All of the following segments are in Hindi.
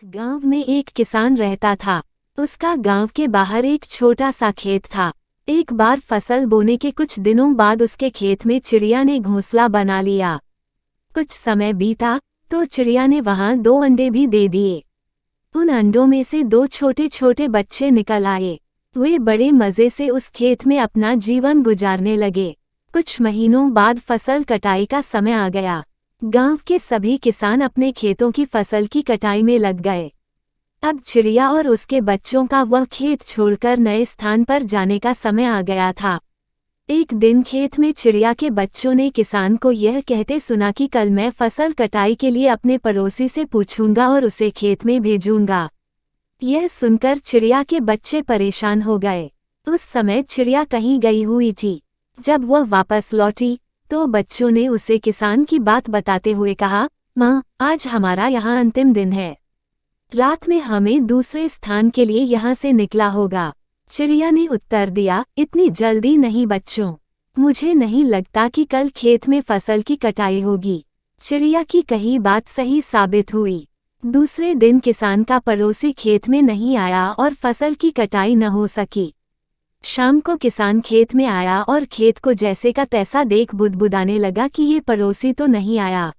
गांव में एक किसान रहता था। उसका गांव के बाहर एक छोटा सा खेत था। एक बार फसल बोने के कुछ दिनों बाद उसके खेत में चिड़िया ने घोंसला बना लिया। कुछ समय बीता तो चिड़िया ने वहां 2 अंडे भी दे दिए। उन अंडों में से 2 छोटे छोटे बच्चे निकल आए। वे बड़े मजे से उस खेत में अपना जीवन गुजारने लगे। कुछ महीनों बाद फसल कटाई का समय आ गया। गांव के सभी किसान अपने खेतों की फसल की कटाई में लग गए। अब चिड़िया और उसके बच्चों का वह खेत छोड़कर नए स्थान पर जाने का समय आ गया था। एक दिन खेत में चिड़िया के बच्चों ने किसान को यह कहते सुना कि कल मैं फसल कटाई के लिए अपने पड़ोसी से पूछूंगा और उसे खेत में भेजूंगा। यह सुनकर चिड़िया के बच्चे परेशान हो गए। उस समय चिड़िया कहीं गई हुई थी। जब वह वापस लौटी तो बच्चों ने उसे किसान की बात बताते हुए कहा, माँ, आज हमारा यहाँ अंतिम दिन है। रात में हमें दूसरे स्थान के लिए यहाँ से निकला होगा। चिड़िया ने उत्तर दिया, इतनी जल्दी नहीं बच्चों, मुझे नहीं लगता कि कल खेत में फसल की कटाई होगी। चिड़िया की कही बात सही साबित हुई। दूसरे दिन किसान का पड़ोसी खेत में नहीं आया और फसल की कटाई न हो सकी। शाम को किसान खेत में आया और खेत को जैसे का तैसा देख बुदबुदाने लगा कि ये पड़ोसी तो नहीं आया।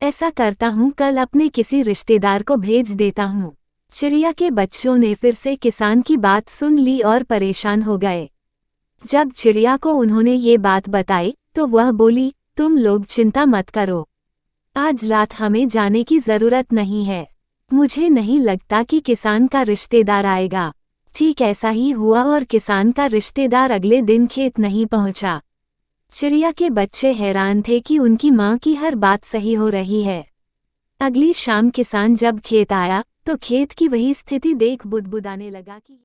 ऐसा करता हूँ, कल अपने किसी रिश्तेदार को भेज देता हूँ। चिड़िया के बच्चों ने फिर से किसान की बात सुन ली और परेशान हो गए। जब चिड़िया को उन्होंने ये बात बताई तो वह बोली, तुम लोग चिंता मत करो, आज रात हमें जाने की जरूरत नहीं है। मुझे नहीं लगता कि किसान का रिश्तेदार आएगा। ठीक ऐसा ही हुआ और किसान का रिश्तेदार अगले दिन खेत नहीं पहुंचा। चिड़िया के बच्चे हैरान थे कि उनकी माँ की हर बात सही हो रही है। अगली शाम किसान जब खेत आया तो खेत की वही स्थिति देख बुदबुदाने लगा कि